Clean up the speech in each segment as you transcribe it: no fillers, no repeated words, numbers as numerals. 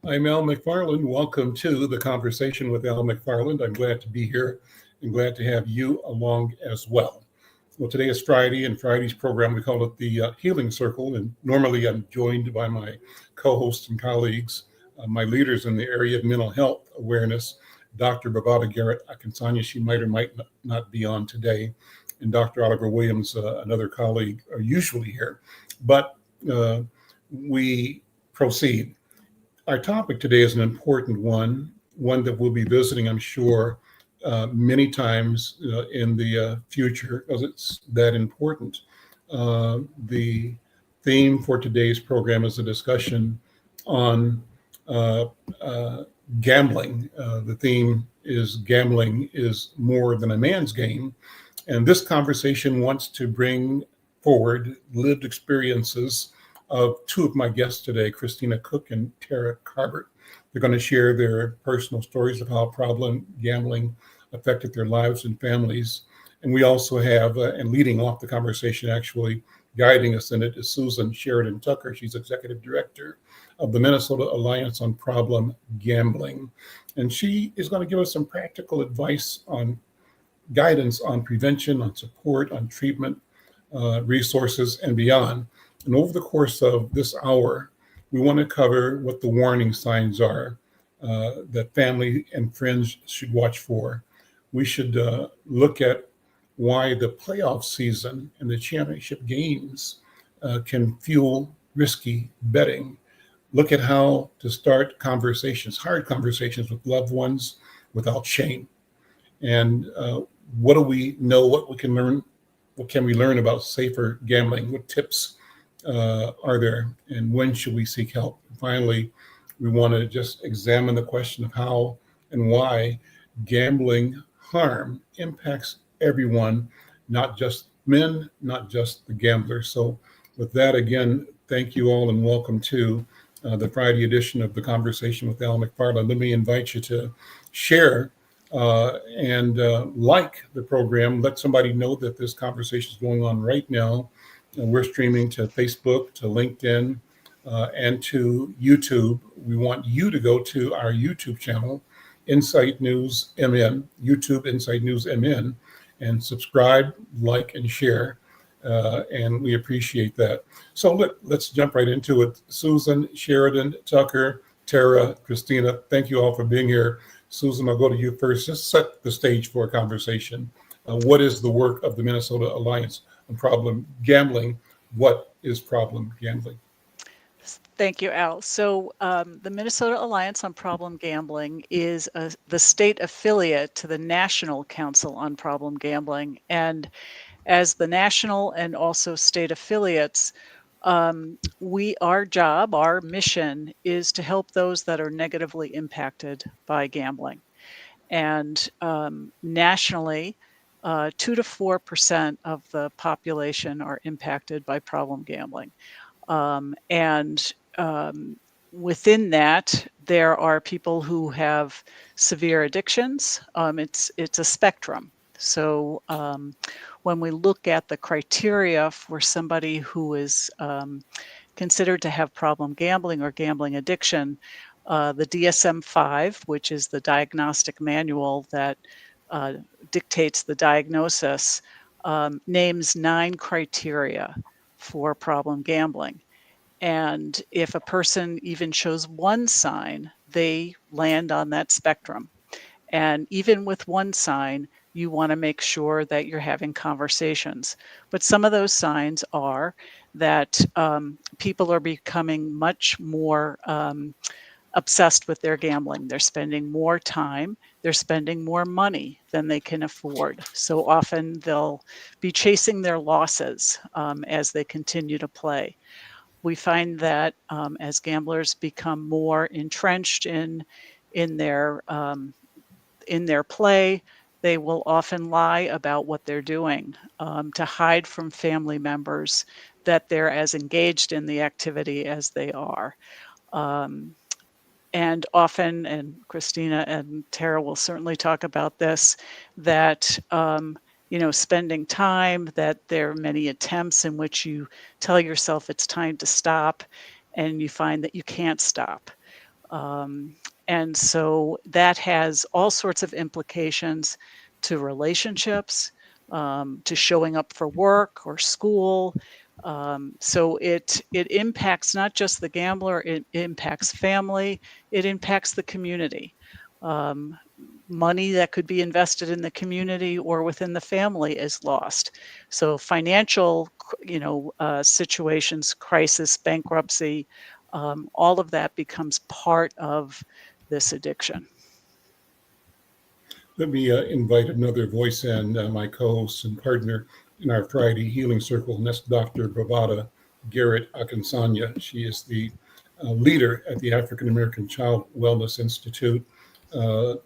I'm Al McFarlane. Welcome to the conversation with Al McFarlane. I'm glad to be here and glad to have you along as well. Well, today is Friday, and Friday's program, we call it the Healing Circle. And normally I'm joined by my co-hosts and colleagues, my leaders in the area of mental health awareness, Dr. BraVada Garrett-Akinsanya. She might or might not be on today, and Dr. Oliver Williams, another colleague, are usually here. But we proceed. Our topic today is an important one that we'll be visiting, I'm sure, many times in the future because it's that important. The theme for today's program is a discussion on gambling. The theme is gambling is more than a man's game. And this conversation wants to bring forward lived experiences of two of my guests today, Christina Cook and Terra Carbert. They're going to share their personal stories of how problem gambling affected their lives and families. And we also have, and leading off the conversation, actually guiding us in it, is Susan Sheridan Tucker. She's executive director of the Minnesota Alliance on Problem Gambling. And she is going to give us some practical advice on guidance on prevention, on support, on treatment, resources, and beyond. And over the course of this hour, we want to cover what the warning signs are that family and friends should watch for. We should look at why the playoff season and the championship games can fuel risky betting. Look at how to start conversations, hard conversations with loved ones without shame. And what do we know, what we can learn, what can we learn about safer gambling? What tips are there, and when should we seek help? And finally, we want to just examine the question of how and why gambling harm impacts everyone, not just men, not just the gamblers. So with that, again, thank you all and welcome to the Friday edition of the Conversation with Al McFarlane. Let me invite you to share and like the program. Let somebody know that this conversation is going on right now. We're streaming to Facebook, to LinkedIn, and to YouTube. We want you to go to our YouTube channel, Insight News MN, YouTube Insight News MN, and subscribe, like, and share. And we appreciate that. So let's jump right into it. Susan, Sheridan, Tucker, Terra, Christina, thank you all for being here. Susan, I'll go to you first. Just set the stage for a conversation. What is the work of the Minnesota Alliance on Problem Gambling? What is problem gambling? Thank you, Al. So the Minnesota Alliance on Problem Gambling is the state affiliate to the National Council on Problem Gambling. And as the national and also state affiliates, our mission is to help those that are negatively impacted by gambling. And nationally, 2 to 4% of the population are impacted by problem gambling. Within that, there are people who have severe addictions. It's a spectrum. So when we look at the criteria for somebody who is considered to have problem gambling or gambling addiction, the DSM-5, which is the diagnostic manual that dictates the diagnosis, names 9 criteria for problem gambling. And if a person even shows one sign, they land on that spectrum. And even with one sign, you want to make sure that you're having conversations. But some of those signs are that people are becoming much more obsessed with their gambling. They're spending more time, they're spending more money than they can afford. So often they'll be chasing their losses as they continue to play. We find that as gamblers become more entrenched in their play, they will often lie about what they're doing to hide from family members that they're as engaged in the activity as they are. And often, and Christina and Terra will certainly talk about this, that spending time, that there are many attempts in which you tell yourself it's time to stop and you find that you can't stop. Um, and so that has all sorts of implications to relationships, to showing up for work or school. So it impacts not just the gambler, it impacts family, it impacts the community. Um, Money that could be invested in the community or within the family is lost. So financial, situations, crisis, bankruptcy, all of that becomes part of this addiction. Let me invite another voice in, my co-host and partner in our Friday Healing Circle, and that's Dr. BraVada Garrett-Akinsanya. She is the leader at the African American Child Wellness Institute.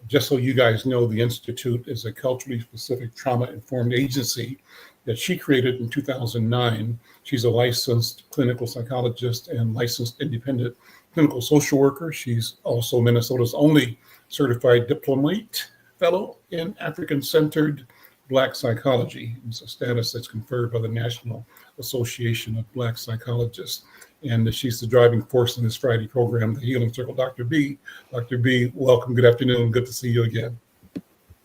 Just so you guys know, the Institute is a culturally specific trauma-informed agency that she created in 2009. She's a licensed clinical psychologist and licensed independent clinical social worker. She's also Minnesota's only certified diplomate fellow in African-centered Black psychology. It's a status that's conferred by the National Association of Black Psychologists. And she's the driving force in this Friday program, the Healing Circle. Dr. B. Dr. B, welcome. Good afternoon. Good to see you again.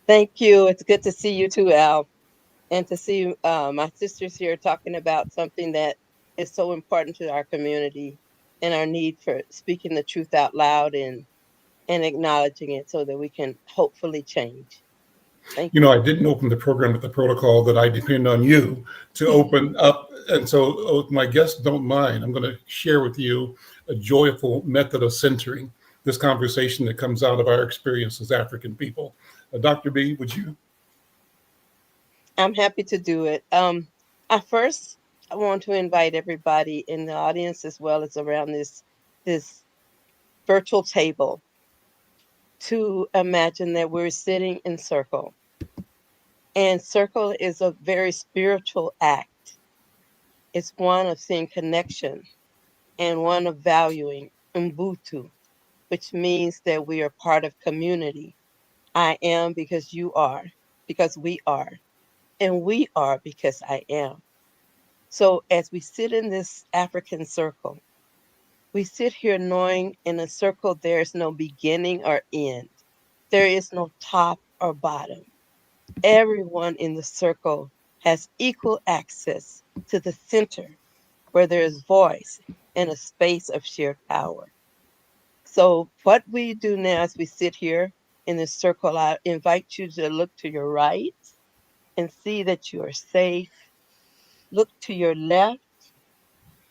Thank you. It's good to see you too, Al, and to see my sisters here talking about something that is so important to our community and our need for speaking the truth out loud and acknowledging it so that we can hopefully change. Thank You you. know, I didn't open the program with the protocol that I depend on you to open up. And so, if my guests don't mind, I'm going to share with you a joyful method of centering this conversation that comes out of our experience as African people. Dr. B, would you? I'm happy to do it. I first I want to invite everybody in the audience as well as around this virtual table to imagine that we're sitting in circle. And circle is a very spiritual act. It's one of seeing connection and one of valuing Ubuntu, which means that we are part of community. I am because you are, because we are, and we are because I am. So as we sit in this African circle, we sit here knowing in a circle there is no beginning or end. There is no top or bottom. Everyone in the circle has equal access to the center where there is voice and a space of shared power. So, what we do now as we sit here in this circle, I invite you to look to your right and see that you are safe. Look to your left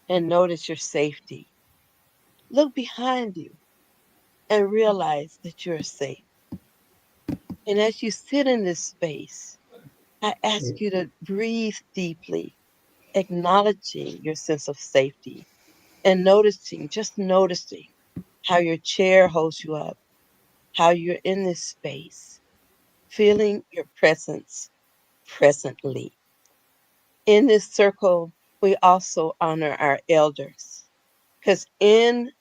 and notice your safety. Look behind you and realize that you're safe. And as you sit in this space, I ask you to breathe deeply, acknowledging your sense of safety and noticing, just noticing how your chair holds you up, how you're in this space, feeling your presence presently. In this circle, we also honor our elders because in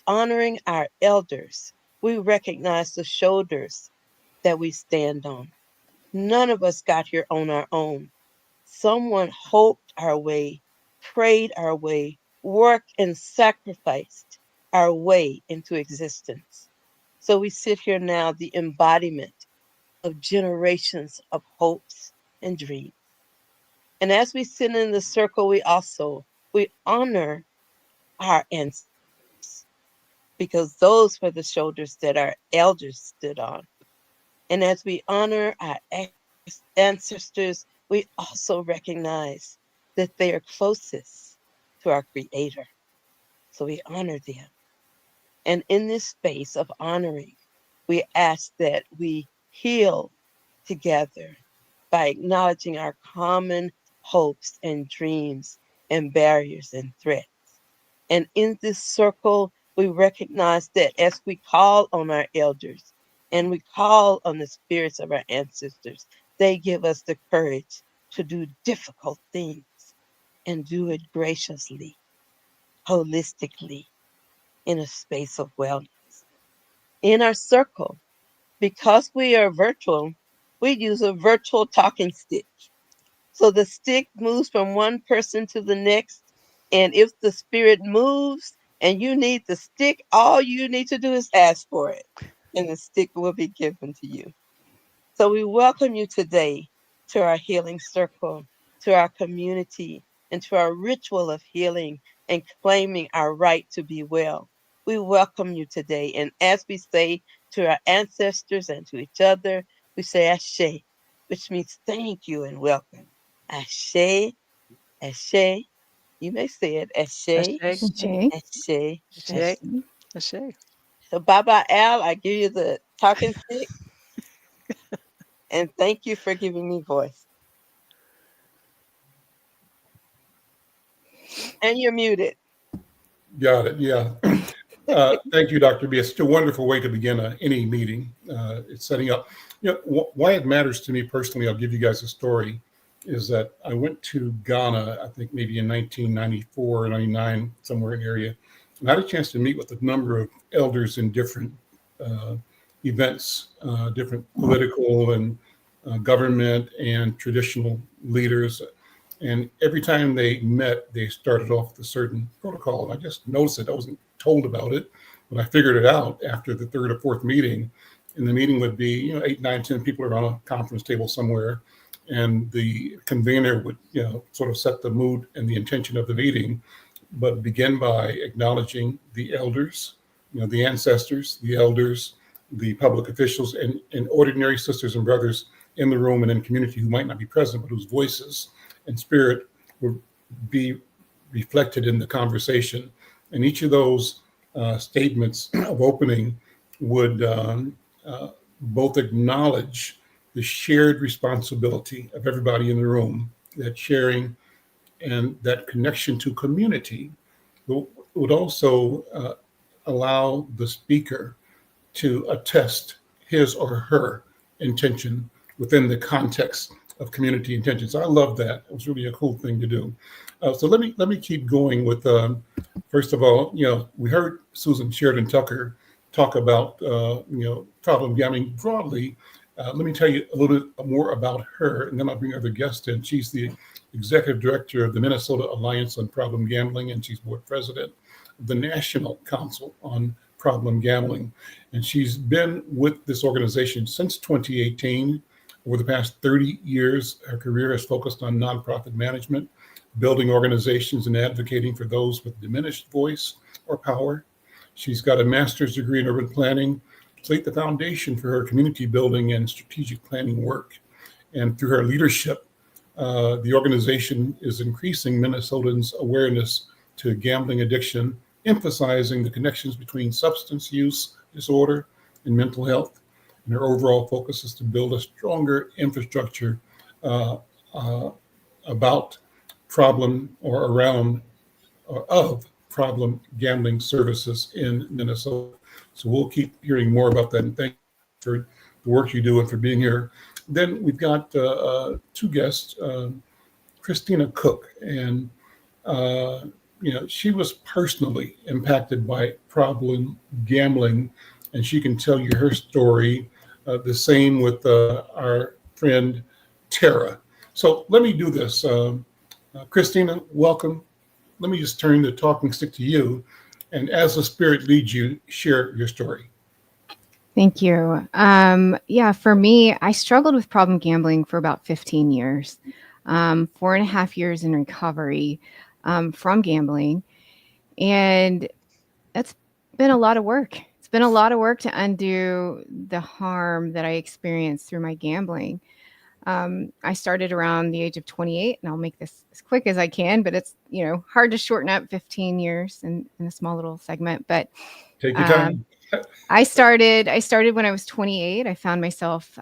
honoring our elders, we recognize the shoulders that we stand on. None of us got here on our own. Someone hoped our way, prayed our way, worked and sacrificed our way into existence. So we sit here now, the embodiment of generations of hopes and dreams. And as we sit in the circle, we honor our ancestors because those were the shoulders that our elders stood on. And as we honor our ancestors, we also recognize that they are closest to our Creator. So we honor them. And in this space of honoring, we ask that we heal together by acknowledging our common hopes and dreams and barriers and threats. And in this circle, we recognize that as we call on our elders and we call on the spirits of our ancestors, they give us the courage to do difficult things and do it graciously, holistically, in a space of wellness. In our circle, because we are virtual, we use a virtual talking stick. So the stick moves from one person to the next. And if the spirit moves, and you need the stick, all you need to do is ask for it, and the stick will be given to you. So we welcome you today to our healing circle, to our community, and to our ritual of healing and claiming our right to be well. We welcome you today. And as we say to our ancestors and to each other, we say Ashe, which means thank you and welcome. Ashe, Ashe. You may say it, Ashe, Ashe, Jay. Ashe, ashe, Ashe. ashe. So Baba Al, I give you the talking stick, and thank you for giving me voice. And you're muted. Got it. Yeah. Thank you, Dr. B. It's a wonderful way to begin any meeting. It's setting up. Why it matters to me personally, I'll give you guys a story, is that I went to Ghana, I think maybe in 1994 or 99, somewhere in the area, and I had a chance to meet with a number of elders in different events, different political and government and traditional leaders. And every time they met, they started off with a certain protocol. And I just noticed it. I wasn't told about it, but I figured it out after the third or fourth meeting. And the meeting would be, 8, 9, 10 people around a conference table somewhere. And the convener would, sort of set the mood and the intention of the meeting, but begin by acknowledging the elders, the ancestors, the elders, the public officials, and ordinary sisters and brothers in the room and in community who might not be present, but whose voices and spirit would be reflected in the conversation. And each of those statements of opening would both acknowledge the shared responsibility of everybody in the room, that sharing and that connection to community would also allow the speaker to attest his or her intention within the context of community intentions. I love that. It was really a cool thing to do. So let me keep going with, first of all, we heard Susan Sheridan Tucker talk about, problem gambling broadly. Let me tell you a little bit more about her, and then I'll bring other guests in. She's the executive director of the Minnesota Alliance on Problem Gambling, and she's board president of the National Council on Problem Gambling. And she's been with this organization since 2018. Over the past 30 years, her career has focused on nonprofit management, building organizations and advocating for those with diminished voice or power. She's got a master's degree in urban planning to lay the foundation for her community building and strategic planning work. And through her leadership, the organization is increasing Minnesotans' awareness to gambling addiction, emphasizing the connections between substance use disorder and mental health. And their overall focus is to build a stronger infrastructure about problem or around or of problem gambling services in Minnesota. So we'll keep hearing more about that. And thank you for the work you do and for being here. Then we've got two guests, Christina Cook, and she was personally impacted by problem gambling, and she can tell you her story. The same with our friend Terra. So let me do this. Christina, welcome. Let me just turn the talking stick to you, and as the spirit leads you, share your story. Thank you. For me, I struggled with problem gambling for about 15 years, 4.5 years in recovery from gambling. And that's been a lot of work. It's been a lot of work to undo the harm that I experienced through my gambling. I started around the age of 28, and I'll make this as quick as I can, but it's, hard to shorten up 15 years in a small little segment. But take your time. I started when I was 28. I found myself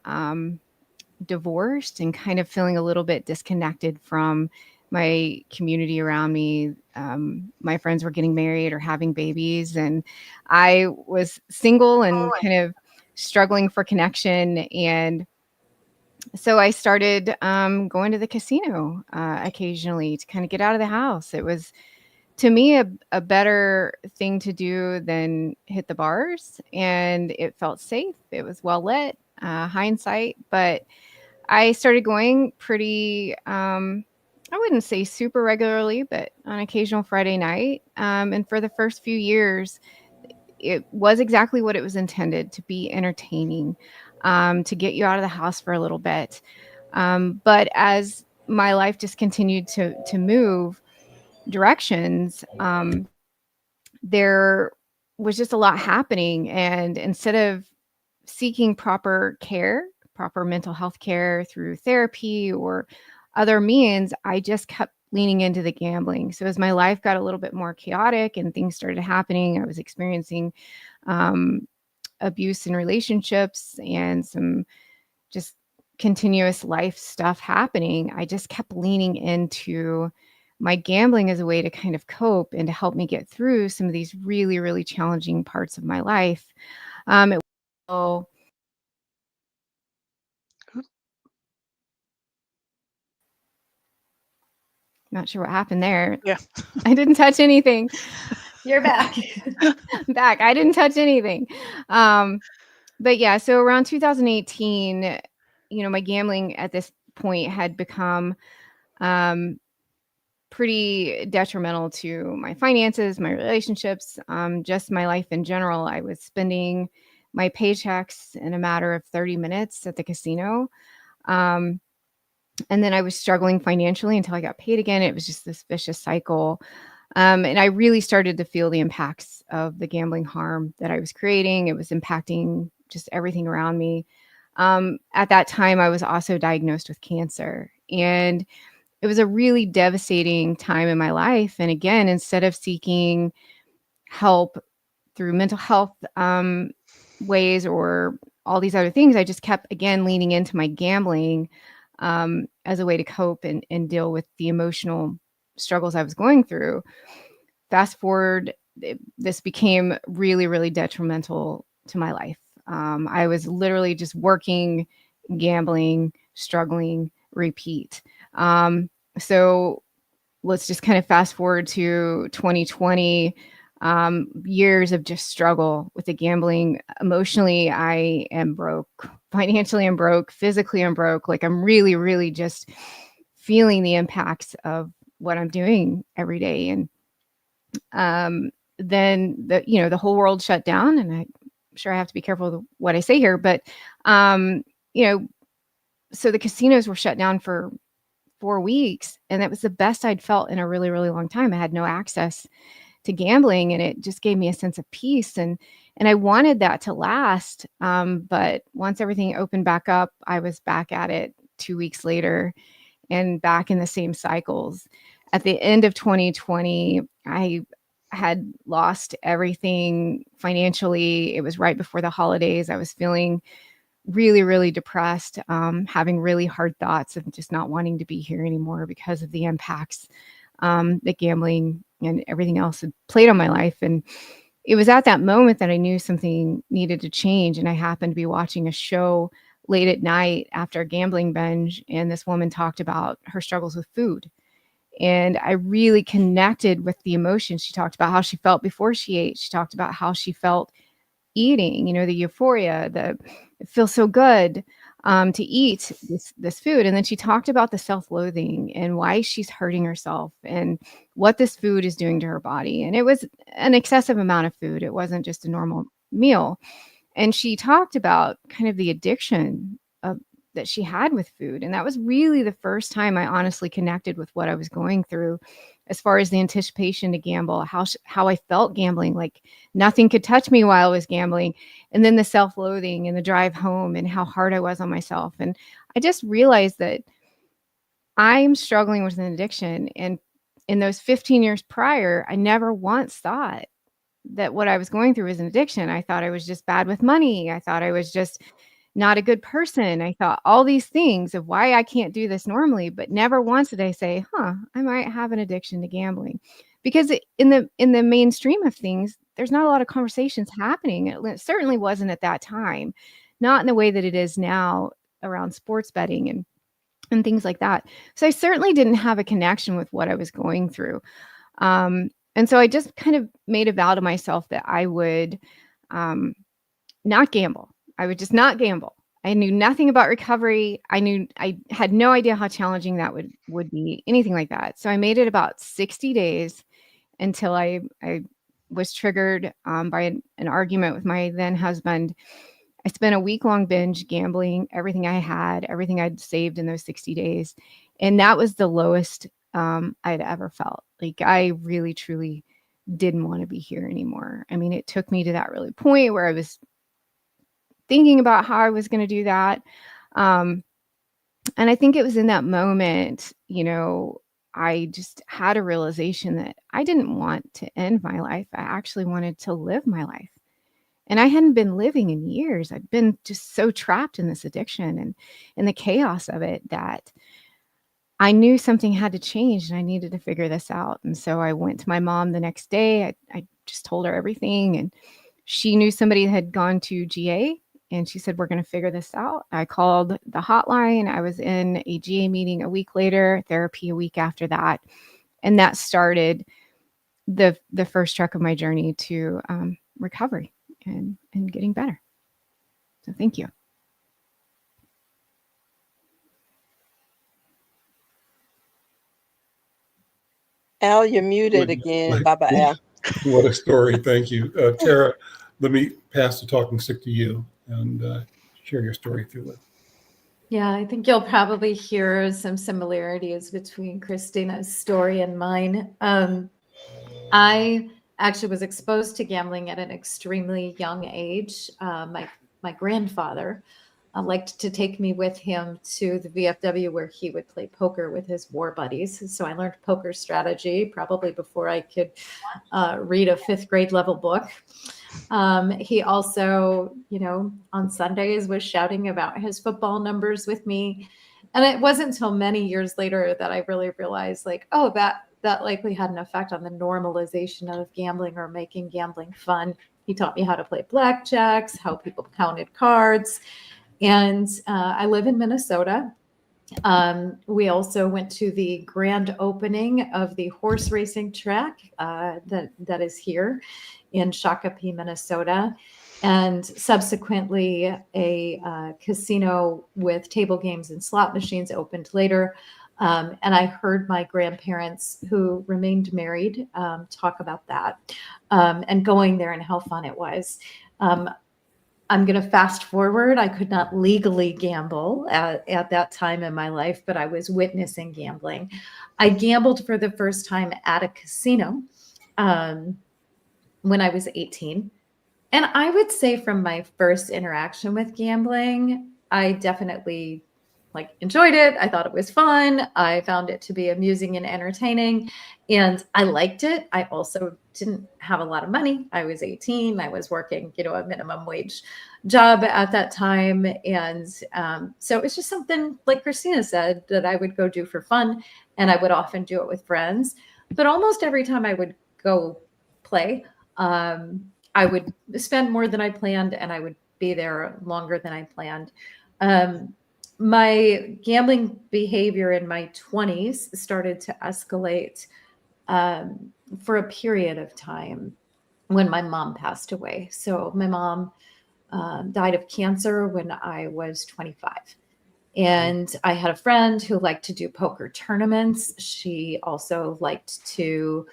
divorced and kind of feeling a little bit disconnected from my community around me. My friends were getting married or having babies, and I was single and kind of struggling for connection. And so I started going to the casino occasionally to kind of get out of the house. It was, to me, a better thing to do than hit the bars, and it felt safe. It was well lit, hindsight, but I started going pretty I wouldn't say super regularly, but on occasional Friday night. And for the first few years, it was exactly what it was intended to be, entertaining, to get you out of the house for a little bit. But as my life just continued to move directions, there was just a lot happening. And instead of seeking proper care, proper mental health care through therapy or other means, I just kept leaning into the gambling. So as my life got a little bit more chaotic and things started happening, I was experiencing abuse in relationships and some just continuous life stuff happening. I just kept leaning into my gambling as a way to kind of cope and to help me get through some of these really, really challenging parts of my life. It was not sure what happened there. Yeah. I didn't touch anything. You're back. I'm back. I didn't touch anything. But yeah, so around 2018, my gambling at this point had become pretty detrimental to my finances, my relationships, just my life in general. I was spending my paychecks in a matter of 30 minutes at the casino. And then I was struggling financially until I got paid again. It was just this vicious cycle. And I really started to feel the impacts of the gambling harm that I was creating. It was impacting just everything around me. At that time, I was also diagnosed with cancer. And it was a really devastating time in my life. And again, instead of seeking help through mental health ways or all these other things, I just kept, again, leaning into my gambling as a way to cope and deal with the emotional struggles I was going through. Fast forward, this became really, really detrimental to my life. I was literally just working, gambling, struggling, repeat. So let's just kind of fast forward to 2020, years of just struggle with the gambling. Emotionally, I am broke. Financially, I'm broke. Physically, I'm broke. Like, I'm really, really just feeling the impacts of what I'm doing every day. And then the whole world shut down, and I'm sure I have to be careful with what I say here, but so the casinos were shut down for 4 weeks, and that was the best I'd felt in a really, really long time. I had no access to gambling, and it just gave me a sense of peace, and I wanted that to last. But once everything opened back up, I was back at it 2 weeks later and back in the same cycles. At the end of 2020, I had lost everything financially. It was right before the holidays. I was feeling really, really depressed, having really hard thoughts of just not wanting to be here anymore because of the impacts that gambling and everything else had played on my life. And it was at that moment that I knew something needed to change. And I happened to be watching a show late at night after a gambling binge, and this woman talked about her struggles with food. And I really connected with the emotions. She talked about how she felt before she ate. She talked about how she felt eating, the euphoria, it feels so good to eat this food. And then she talked about the self-loathing and why she's hurting herself and what this food is doing to her body. And it was an excessive amount of food. It wasn't just a normal meal. And she talked about kind of the addiction that she had with food. And that was really the first time I honestly connected with what I was going through as far as the anticipation to gamble, how I felt gambling, like nothing could touch me while I was gambling. And then the self-loathing and the drive home and how hard I was on myself. And I just realized that I'm struggling with an addiction. And in those 15 years prior, I never once thought that what I was going through was an addiction. I thought I was just bad with money. I thought I was just not a good person. I thought all these things of why I can't do this normally, but never once did I say, I might have an addiction to gambling. Because in the mainstream of things, there's not a lot of conversations happening. It certainly wasn't at that time, not in the way that it is now around sports betting and things like that. So I certainly didn't have a connection with what I was going through. And so I just kind of made a vow to myself that I would not gamble. I would just not gamble. I knew nothing about recovery. I had no idea how challenging that would be, anything like that. So I made it about 60 days until I was triggered by an argument with my then husband. I spent a week-long binge gambling everything I had, everything I'd saved in those 60 days. And that was the lowest I'd ever felt. Like, I really, truly didn't want to be here anymore. I mean, it took me to that really point where I was thinking about how I was going to do that. And I think it was in that moment, I just had a realization that I didn't want to end my life. I actually wanted to live my life. And I hadn't been living in years. I'd been just so trapped in this addiction and in the chaos of it that I knew something had to change and I needed to figure this out. And so I went to my mom the next day. I just told her everything. And she knew somebody that had gone to GA. And she said, we're going to figure this out. I called the hotline. I was in a GA meeting a week later, therapy a week after that. And that started the first track of my journey to recovery and getting better. So thank you. Al, you're muted again. Baba Al. What a story. Thank you. Terra, let me pass the talking stick to you and share your story if you would. Yeah, I think you'll probably hear some similarities between Christina's story and mine. I actually was exposed to gambling at an extremely young age. My grandfather liked to take me with him to the VFW where he would play poker with his war buddies. So I learned poker strategy probably before I could read a 5th grade level book. He also, on Sundays was shouting about his football numbers with me. And it wasn't until many years later that I really realized, that likely had an effect on the normalization of gambling or making gambling fun. He taught me how to play blackjacks, how people counted cards. And I live in Minnesota. We also went to the grand opening of the horse racing track that is here in Shakopee, Minnesota. And subsequently, a casino with table games and slot machines opened later. And I heard my grandparents, who remained married, talk about that and going there and how fun it was. I'm going to fast forward. I could not legally gamble at that time in my life, but I was witnessing gambling. I gambled for the first time at a casino when I was 18. And I would say from my first interaction with gambling, I definitely enjoyed it. I thought it was fun. I found it to be amusing and entertaining, and I liked it. I also didn't have a lot of money. I was 18. I was working, a minimum wage job at that time. And so it was just something, like Christina said, that I would go do for fun, and I would often do it with friends. But almost every time I would go play, I would spend more than I planned, and I would be there longer than I planned. My gambling behavior in my 20s started to escalate for a period of time when my mom passed away. So my mom died of cancer when I was 25. And I had a friend who liked to do poker tournaments. She also liked to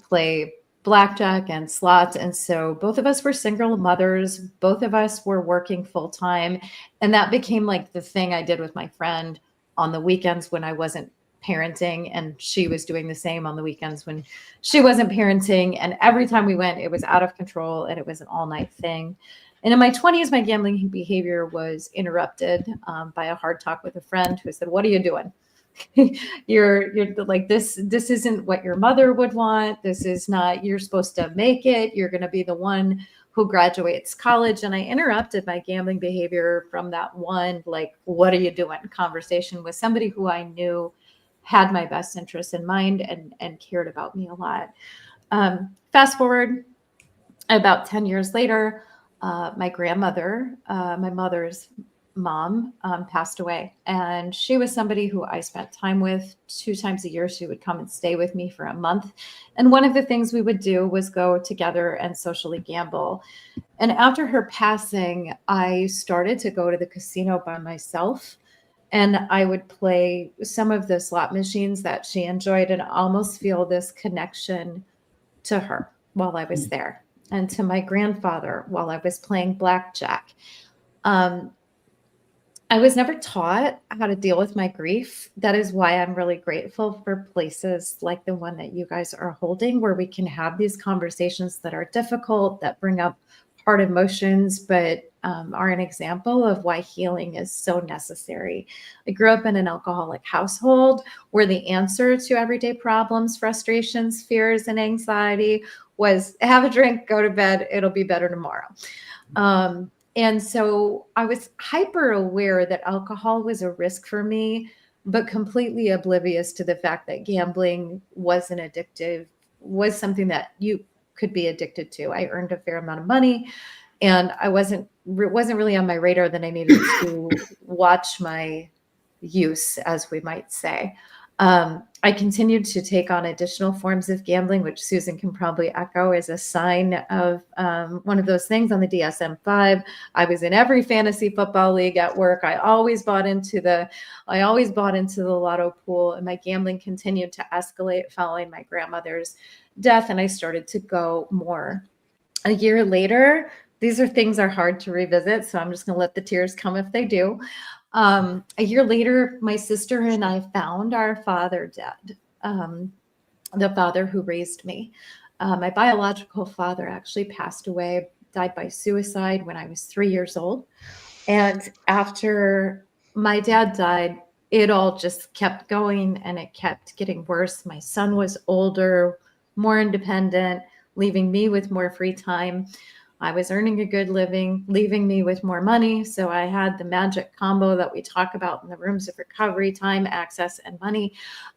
play blackjack and slots. And so both of us were single mothers. Both of us were working full time. And that became the thing I did with my friend on the weekends when I wasn't parenting. And she was doing the same on the weekends when she wasn't parenting. And every time we went, it was out of control and it was an all night thing. And in my 20s, my gambling behavior was interrupted by a hard talk with a friend who said, "What are you doing? You're like, this isn't what your mother would want. This is not, you're supposed to make it. You're going to be the one who graduates college." And I interrupted my gambling behavior from that one, "What are you doing?" conversation with somebody who I knew had my best interest in mind and cared about me a lot. Fast forward about 10 years later, my grandmother, my mother's mom passed away, and she was somebody who I spent time with 2 times a year. She would come and stay with me for a month. And one of the things we would do was go together and socially gamble. And after her passing, I started to go to the casino by myself, and I would play some of the slot machines that she enjoyed and almost feel this connection to her while I was there, and to my grandfather while I was playing blackjack. I was never taught how to deal with my grief. That is why I'm really grateful for places like the one that you guys are holding, where we can have these conversations that are difficult, that bring up hard emotions, but are an example of why healing is so necessary. I grew up in an alcoholic household where the answer to everyday problems, frustrations, fears, and anxiety was have a drink, go to bed, it'll be better tomorrow. And so I was hyper aware that alcohol was a risk for me, but completely oblivious to the fact that gambling was something that you could be addicted to. I earned a fair amount of money, and I wasn't really on my radar that I needed to watch my use, as we might say. I continued to take on additional forms of gambling, which Susan can probably echo as a sign of one of those things on the DSM-5. I was in every fantasy football league at work. I always bought into the lotto pool, and my gambling continued to escalate following my grandmother's death, and I started to go more. A year later, these things are hard to revisit, so I'm just going to let the tears come if they do. A year later, my sister and I found our father dead, the father who raised me. My biological father actually passed away, died by suicide when I was 3 years old. And after my dad died, it all just kept going, and it kept getting worse. My son was older, more independent, leaving me with more free time. I was earning a good living, leaving me with more money. So I had the magic combo that we talk about in the rooms of recovery: time, access, and money.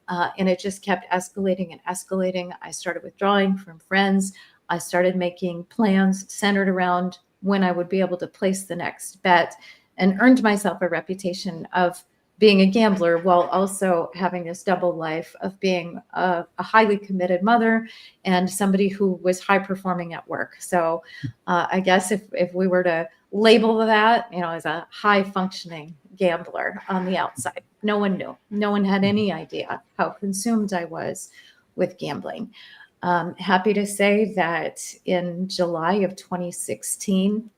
And it just kept escalating and escalating. I started withdrawing from friends. I started making plans centered around when I would be able to place the next bet, and earned myself a reputation of being a gambler while also having this double life of being a highly committed mother and somebody who was high performing at work. So I guess if we were to label that, as a high functioning gambler on the outside, no one knew. No one had any idea how consumed I was with gambling. Happy to say that in July of 2016,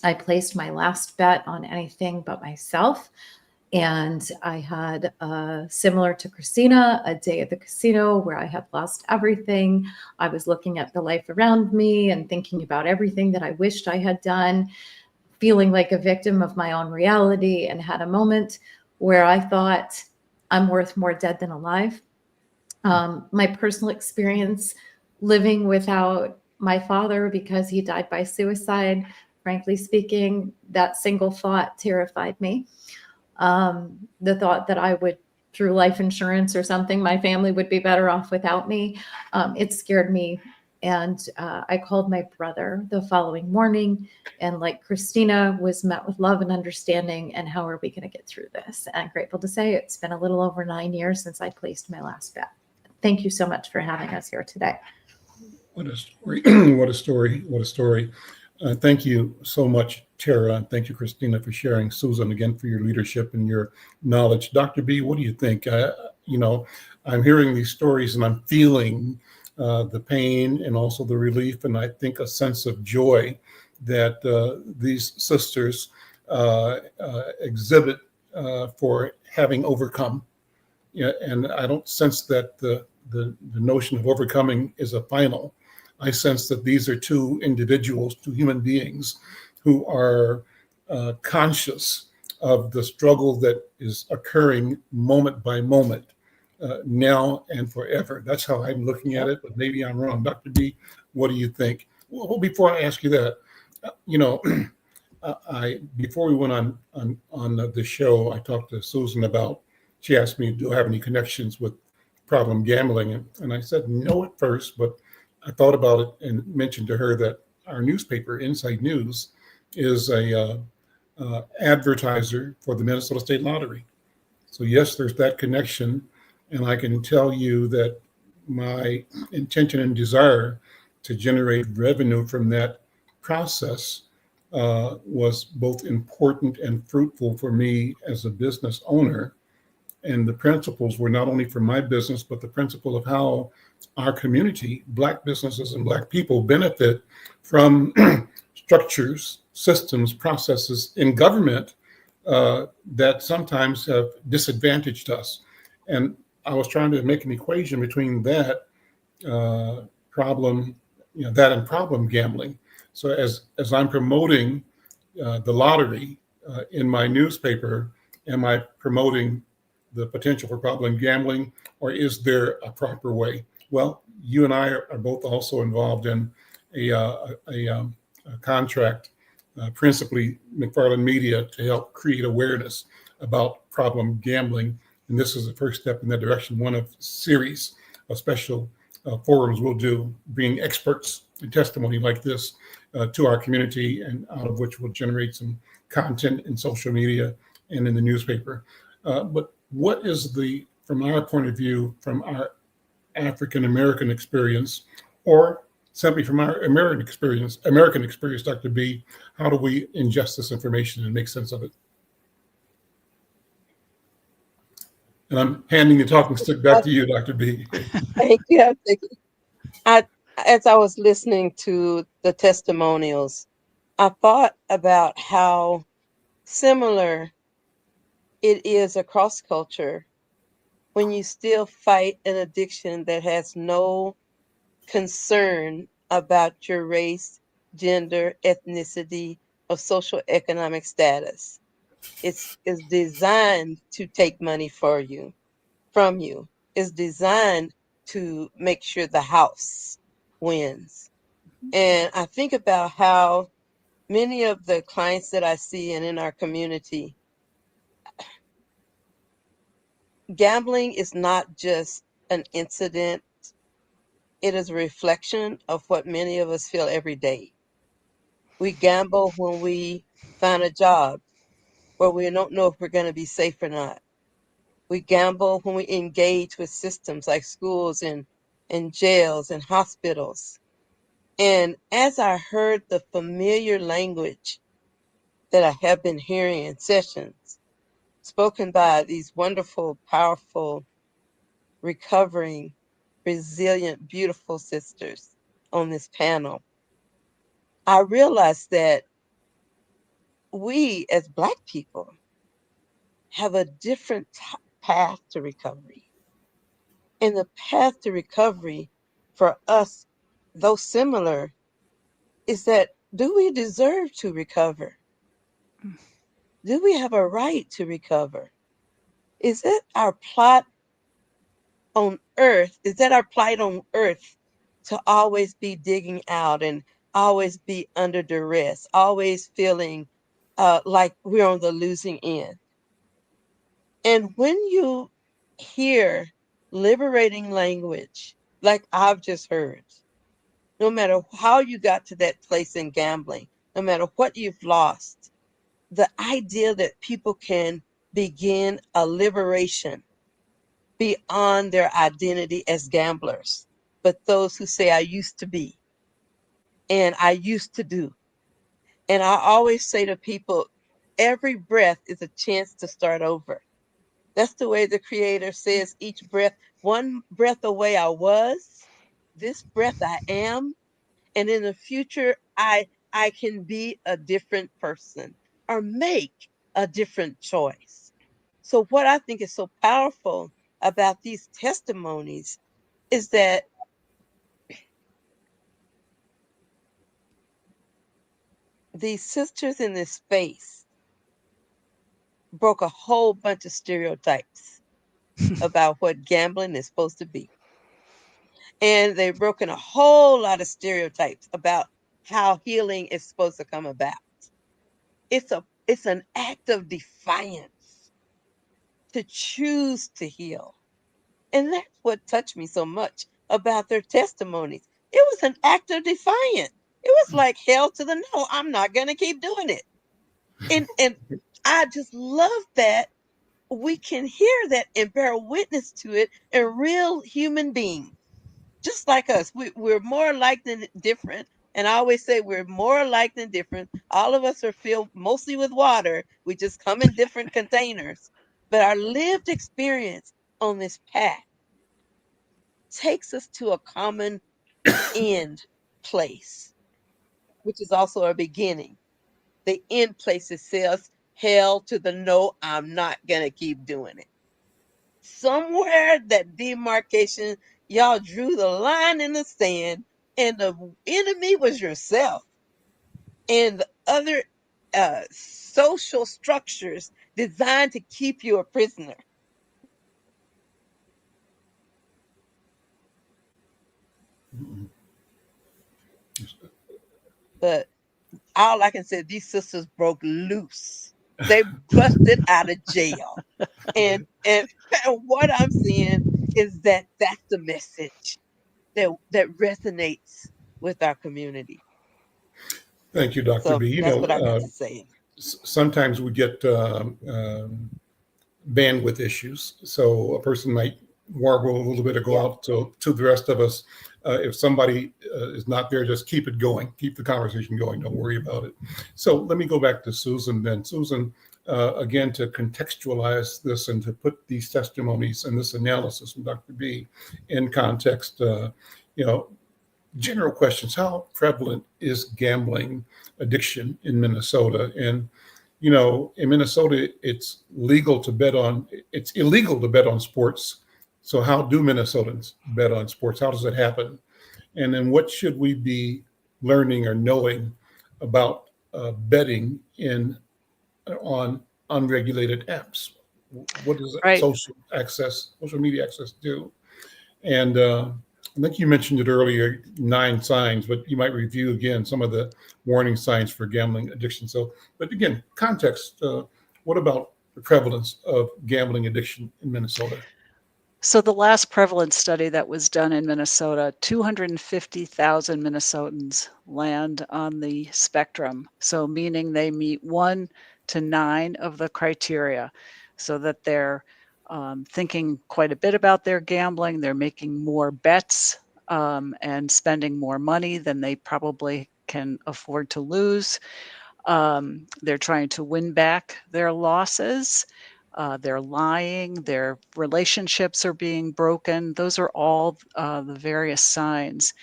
I placed my last bet on anything but myself. And I had, similar to Christina, a day at the casino where I had lost everything. I was looking at the life around me and thinking about everything that I wished I had done, feeling like a victim of my own reality, and had a moment where I thought, I'm worth more dead than alive. My personal experience living without my father because he died by suicide, frankly speaking, that single thought terrified me. The thought that I would, through life insurance or something, my family would be better off without me, it scared me. And I called my brother the following morning, and like Christina, was met with love and understanding. And how are we going to get through this? And I'm grateful to say it's been a little over 9 years since I placed my last bet. Thank you so much for having us here today. What a story. What a story. What a story. Thank you so much, Terra. Thank you, Christina, for sharing. Susan, again, for your leadership and your knowledge. Dr. B, what do you think? I'm hearing these stories and I'm feeling the pain and also the relief, and I think a sense of joy that these sisters exhibit for having overcome. Yeah, and I don't sense that the notion of overcoming is a final. I sense that these are two individuals, two human beings who are conscious of the struggle that is occurring moment by moment, now and forever. That's how I'm looking at it, but maybe I'm wrong. Dr. B, what do you think? Well, before I ask you that, before we went on the show, I talked to Susan about, she asked me, do I have any connections with problem gambling? And I said no at first, but I thought about it and mentioned to her that our newspaper, Inside News, is a advertiser for the Minnesota State Lottery. So yes, there's that connection, and I can tell you that my intention and desire to generate revenue from that process was both important and fruitful for me as a business owner. And the principles were not only for my business, but the principle of how our community, Black businesses and Black people, benefit from structures, systems, processes in government that sometimes have disadvantaged us. And I was trying to make an equation between that problem, that and problem gambling. So as I'm promoting the lottery in my newspaper, am I promoting the potential for problem gambling, or is there a proper way? Well, you and I are both also involved in a contract, principally McFarlane Media, to help create awareness about problem gambling. And this is the first step in that direction. One of a series of special forums we'll do, bring experts and testimony like this to our community, and out of which we'll generate some content in social media and in the newspaper. But what is from our point of view, from our African American experience, or simply from our American experience, Dr. B, how do we ingest this information and make sense of it? And I'm handing the talking stick back to you, Dr. B. Thank you. As I was listening to the testimonials, I thought about how similar it is across culture when you still fight an addiction that has no concern about your race, gender, ethnicity, or social economic status. It's designed to take money from you. It's designed to make sure the house wins. And I think about how many of the clients that I see and in our community, gambling is not just an incident. It is a reflection of what many of us feel every day. We gamble when we find a job where we don't know if we're going to be safe or not. We gamble when we engage with systems like schools and jails and hospitals. And as I heard the familiar language that I have been hearing in sessions spoken by these wonderful, powerful, recovering, resilient, beautiful sisters on this panel, I realized that we as Black people have a different path to recovery. And the path to recovery for us, though similar, is that, do we deserve to recover? Do we have a right to recover? Is it our plot on earth? Is that our plight on earth to always be digging out and always be under duress, always feeling like we're on the losing end? And when you hear liberating language, like I've just heard, no matter how you got to that place in gambling, no matter what you've lost, the idea that people can begin a liberation beyond their identity as gamblers, but those who say, I used to be, and I used to do. And I always say to people, every breath is a chance to start over. That's the way the Creator says each breath, one breath away I was, this breath I am, and in the future I can be a different person or make a different choice. So what I think is so powerful about these testimonies is that these sisters in this space broke a whole bunch of stereotypes about what gambling is supposed to be. And they've broken a whole lot of stereotypes about how healing is supposed to come about. It's an act of defiance to choose to heal. And that's what touched me so much about their testimonies. It was an act of defiance. It was like hell to the no. I'm not going to keep doing it. And I just love that we can hear that and bear witness to it in real human beings, just like us. We're more alike than different. And I always say we're more alike than different. All of us are filled mostly with water. We just come in different containers. But our lived experience on this path takes us to a common end place, which is also a beginning. The end place is says, hell to the no, I'm not going to keep doing it. Somewhere that demarcation, y'all drew the line in the sand, and the enemy was yourself and the other social structures designed to keep you a prisoner. But all I can say, these sisters broke loose. They busted out of jail. And what I'm seeing is that that's the message that resonates with our community. Thank you, Dr. So B. You that's know, what I got to say. sometimes we get bandwidth issues. So a person might warble a little bit or go out to the rest of us. If somebody is not there, just keep it going. Keep the conversation going. Don't worry about it. So let me go back to Susan then. Susan, again, to contextualize this and to put these testimonies and this analysis from Dr. B in context, general questions. How prevalent is gambling addiction in Minnesota? And in Minnesota, it's illegal to bet on sports. So how do Minnesotans bet on sports? How does it happen? And then what should we be learning or knowing about betting on unregulated apps? What does Right. social media access do? And I think you mentioned it earlier, 9 signs, but you might review again some of the warning signs for gambling addiction. So, but again, context, what about the prevalence of gambling addiction in Minnesota? So the last prevalence study that was done in Minnesota, 250,000 Minnesotans land on the spectrum. So meaning they meet 1 to 9 of the criteria, so that they're thinking quite a bit about their gambling. They're making more bets and spending more money than they probably can afford to lose. They're trying to win back their losses. They're lying. Their relationships are being broken. Those are all the various signs.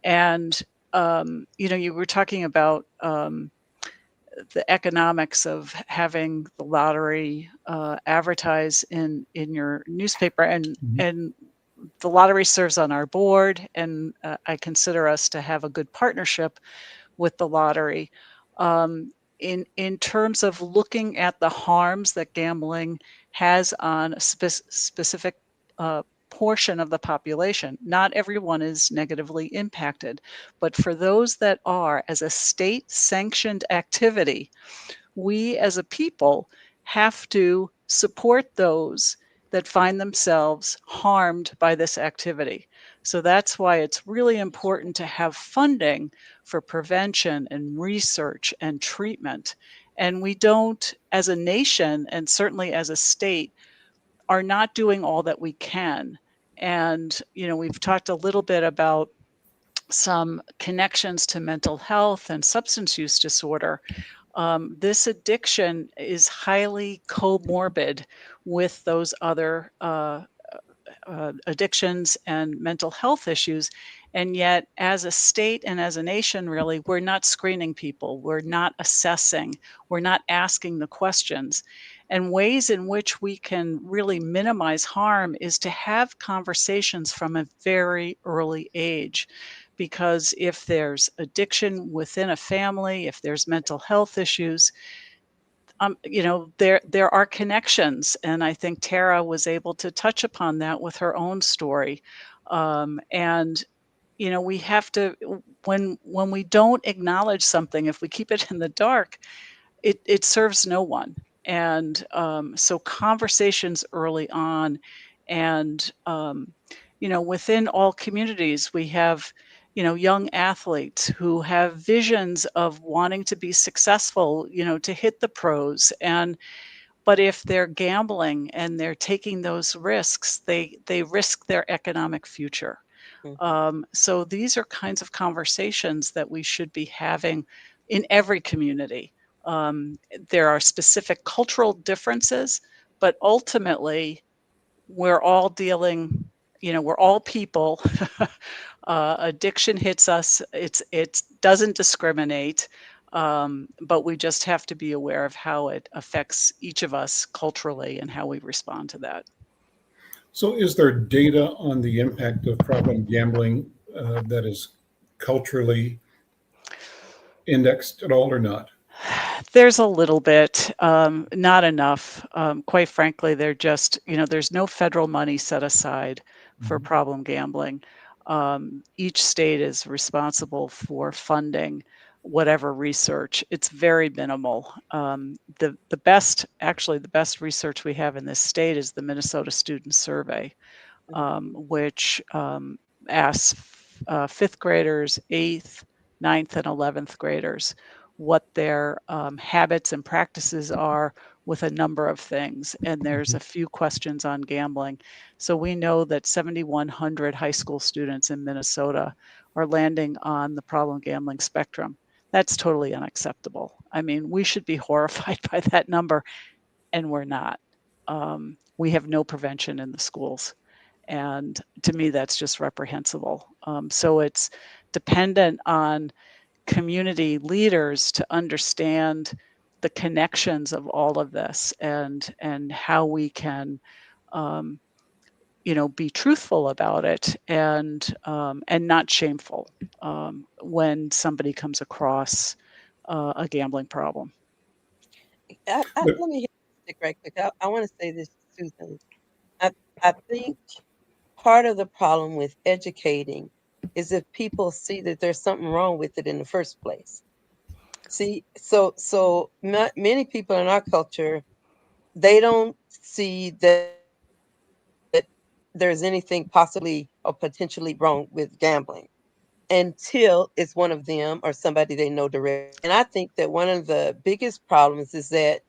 And you were talking about the economics of having the lottery advertise in your newspaper, and the lottery serves on our board, and I consider us to have a good partnership with the lottery. In terms of looking at the harms that gambling has on a specific portion of the population, not everyone is negatively impacted, but for those that are, as a state-sanctioned activity, we as a people have to support those that find themselves harmed by this activity. So that's why it's really important to have funding for prevention and research and treatment. And we don't, as a nation, and certainly as a state, are not doing all that we can. And, we've talked a little bit about some connections to mental health and substance use disorder. This addiction is highly comorbid with those other addictions and mental health issues. And yet, as a state and as a nation, really, we're not screening people. We're not assessing. We're not asking the questions. And ways in which we can really minimize harm is to have conversations from a very early age. Because if there's addiction within a family, if there's mental health issues, there are connections, and I think Terra was able to touch upon that with her own story. And we have to, when we don't acknowledge something, if we keep it in the dark, it serves no one. And so conversations early on, and within all communities, we have young athletes who have visions of wanting to be successful, to hit the pros. But if they're gambling and they're taking those risks, they risk their economic future. So these are kinds of conversations that we should be having in every community. There are specific cultural differences, but ultimately we're all dealing, we're all people. Addiction hits us. It doesn't discriminate, but we just have to be aware of how it affects each of us culturally and how we respond to that. So, is there data on the impact of problem gambling that is culturally indexed at all or not? There's a little bit, not enough. Quite frankly, they're just, there's no federal money set aside for problem gambling. Each state is responsible for funding whatever research. It's very minimal. The best research we have in this state is the Minnesota Student Survey, which asks fifth graders, eighth, ninth, and 11th graders what their habits and practices are with a number of things. And there's a few questions on gambling. So we know that 7,100 high school students in Minnesota are landing on the problem gambling spectrum. That's totally unacceptable. I mean, we should be horrified by that number, and we're not. We have no prevention in the schools. And to me, that's just reprehensible. So it's dependent on community leaders to understand the connections of all of this and how we can be truthful about it and not shameful when somebody comes across a gambling problem. Let me hit stick right quick. I want to say this, Susan. I think part of the problem with educating is if people see that there's something wrong with it in the first place. See, so many people in our culture, they don't see that there's anything possibly or potentially wrong with gambling until it's one of them or somebody they know directly. And I think that one of the biggest problems is that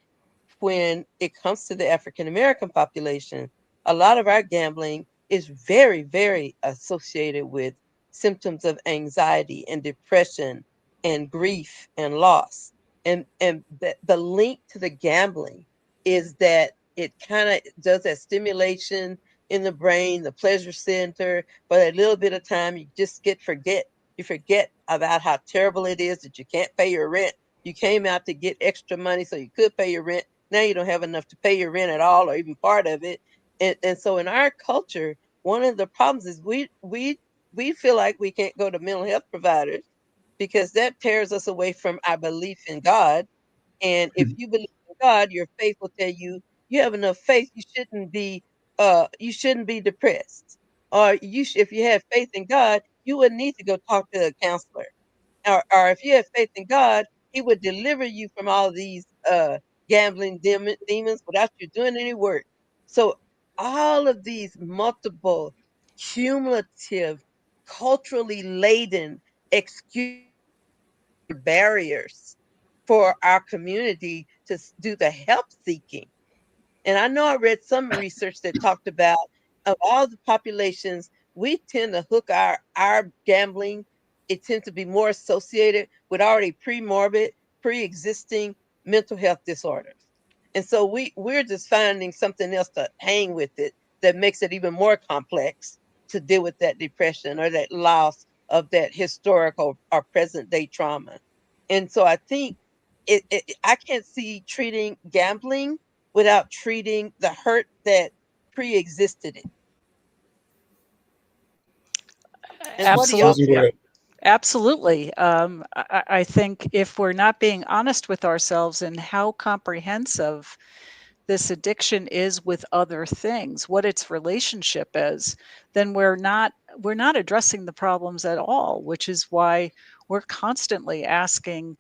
when it comes to the African American population, a lot of our gambling is very, very associated with symptoms of anxiety and depression and grief and loss. And the link to the gambling is that it kind of does that stimulation in the brain, the pleasure center, for a little bit of time, you just you forget about how terrible it is that you can't pay your rent. You came out to get extra money so you could pay your rent. Now you don't have enough to pay your rent at all or even part of it. And so in our culture, one of the problems is we feel like we can't go to mental health providers because that tears us away from our belief in God. And if you believe in God, your faith will tell you you have enough faith, you shouldn't be depressed. Or if you have faith in God, you wouldn't need to go talk to a counselor. Or if you have faith in God, He would deliver you from all these gambling demons without you doing any work. So all of these multiple, cumulative, culturally laden excuse barriers for our community to do the help seeking. And I know I read some research that talked about of all the populations, we tend to hook our gambling. It tends to be more associated with already pre-morbid, pre-existing mental health disorders. And so we're just finding something else to hang with it that makes it even more complex to deal with that depression or that loss of that historical or present day trauma. And so I think I can't see treating gambling without treating the hurt that pre-existed it. And what do y'all Susan, go think? ahead. Absolutely. I think if we're not being honest with ourselves and how comprehensive this addiction is with other things, what its relationship is, then we're not addressing the problems at all, which is why we're constantly asking,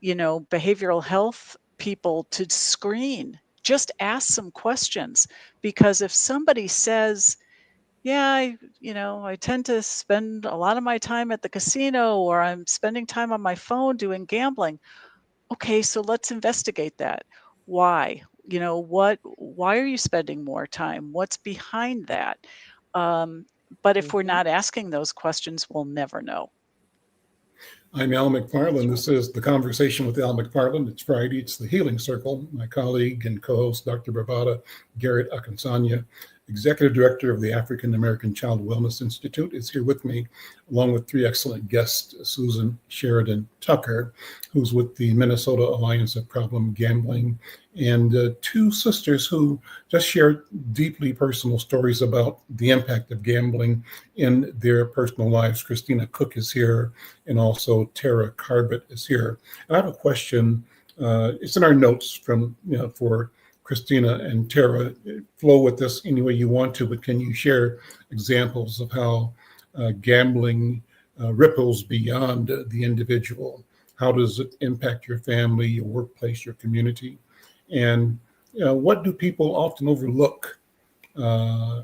behavioral health people to screen. Just ask some questions, because if somebody says yeah, I tend to spend a lot of my time at the casino, or I'm spending time on my phone doing gambling. Okay, so let's investigate that. Why? Why are you spending more time? What's behind that? But if we're Mhm. not asking those questions, we'll never know. I'm Al That's McFarlane. right. This is The Conversation with Al McFarlane. It's Friday. It's the Healing Circle. My colleague and co-host, Dr. BraVada Garrett-Akinsanya, Executive Director of the African American Child Wellness Institute, is here with me, along with three excellent guests, Susan Sheridan Tucker, who's with the Minnesota Alliance of Problem Gambling, and two sisters who just share deeply personal stories about the impact of gambling in their personal lives. Christina Cook is here, and also Terra Carbert is here. And I have a question. It's in our notes from for Christina and Terra. Flow with this any way you want to, but can you share examples of how gambling ripples beyond the individual? How does it impact your family, your workplace, your community? And what do people often overlook uh,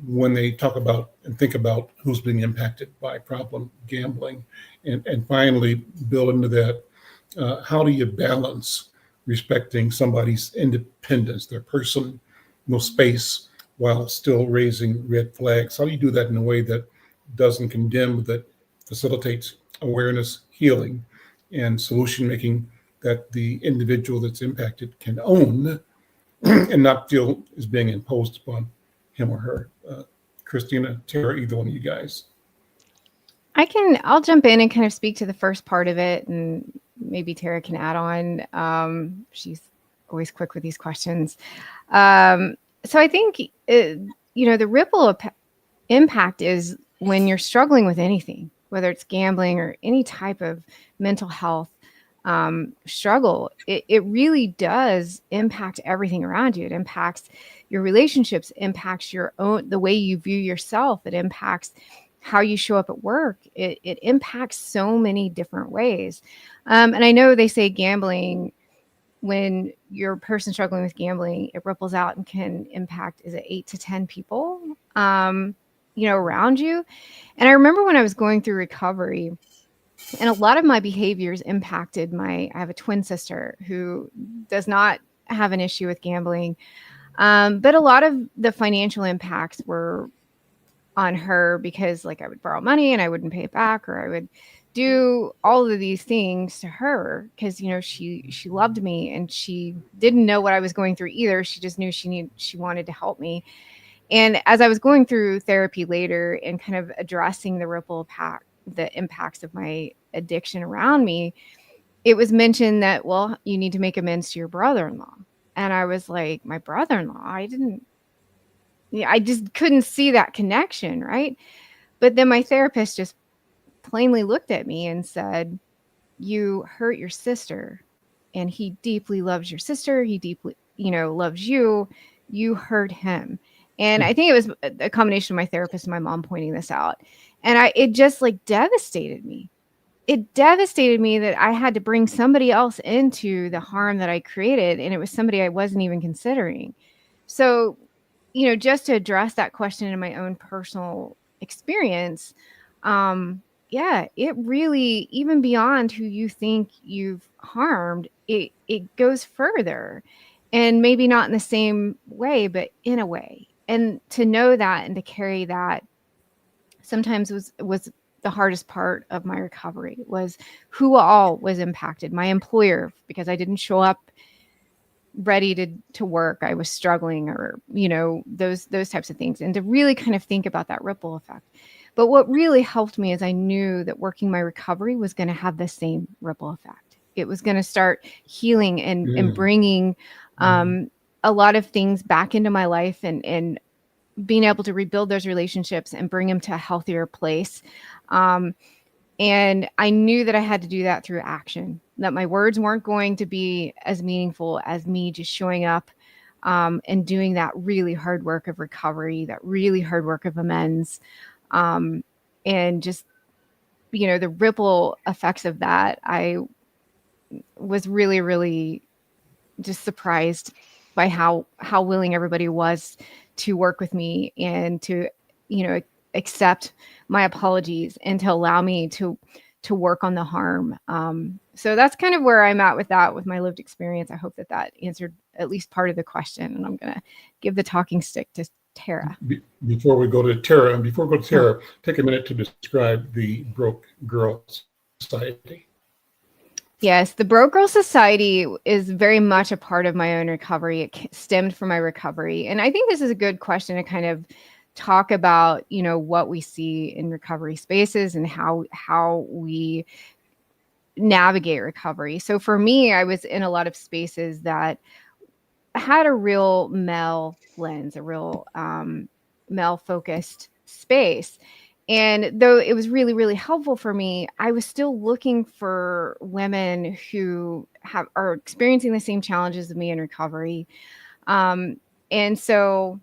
when they talk about and think about who's being impacted by problem gambling? And finally, build into that, how do you balance respecting somebody's independence, their personal space, while still raising red flags? How do you do that in a way that doesn't condemn, but that facilitates awareness, healing, and solution making that the individual that's impacted can own and not feel is being imposed upon him or her? Christina, Tara, either one of you guys. I'll jump in and kind of speak to the first part of it, and maybe Tara can add on. She's always quick with these questions. So I think, the ripple impact is when you're struggling with anything, whether it's gambling or any type of mental health struggle, it really does impact everything around you. It impacts your relationships, impacts the way you view yourself. It impacts how you show up at work. It impacts so many different ways. And I know they say gambling, when you're a person struggling with gambling, it ripples out and can impact, is it 8 to 10 people, around you. And I remember when I was going through recovery, and a lot of my behaviors impacted I have a twin sister who does not have an issue with gambling. But a lot of the financial impacts were on her, because like I would borrow money and I wouldn't pay it back, or I would do all of these things to her because she loved me, and she didn't know what I was going through either. She just knew she wanted to help me. And as I was going through therapy later and kind of addressing the impacts of my addiction around me, it was mentioned that, well, you need to make amends to your brother-in-law. And I was like, my brother-in-law? I just couldn't see that connection, right? But then my therapist just plainly looked at me and said, you hurt your sister, and he deeply loves your sister. He deeply, loves you. You hurt him. And I think it was a combination of my therapist and my mom pointing this out. And it just like devastated me. It devastated me that I had to bring somebody else into the harm that I created. And it was somebody I wasn't even considering. So, just to address that question in my own personal experience, yeah, it really, even beyond who you think you've harmed, it goes further, and maybe not in the same way, but in a way. And to know that and to carry that sometimes was the hardest part of my recovery, was who all was impacted. My employer, because I didn't show up ready to work, I was struggling, or those types of things, and to really kind of think about that ripple effect. But what really helped me is I knew that working my recovery was going to have the same ripple effect. It was going to start healing and bringing a lot of things back into my life, and being able to rebuild those relationships and bring them to a healthier place. And I knew that I had to do that through action, that my words weren't going to be as meaningful as me just showing up and doing that really hard work of recovery, that really hard work of amends. And just, the ripple effects of that, I was really, really just surprised by how willing everybody was to work with me and to accept my apologies and to allow me to work on the harm. So that's kind of where I'm at with that, with my lived experience. I hope that answered at least part of the question. And I'm going to give the talking stick to Terra. Before we go to Terra, take a minute to describe the Broke Girl Society. Yes, the Broke Girl Society is very much a part of my own recovery. It stemmed from my recovery. And I think this is a good question to kind of talk about, what we see in recovery spaces and how we navigate recovery. So for me, I was in a lot of spaces that had a real male lens, a real male focused space. And though it was really, really helpful for me, I was still looking for women who are experiencing the same challenges as me in recovery. And so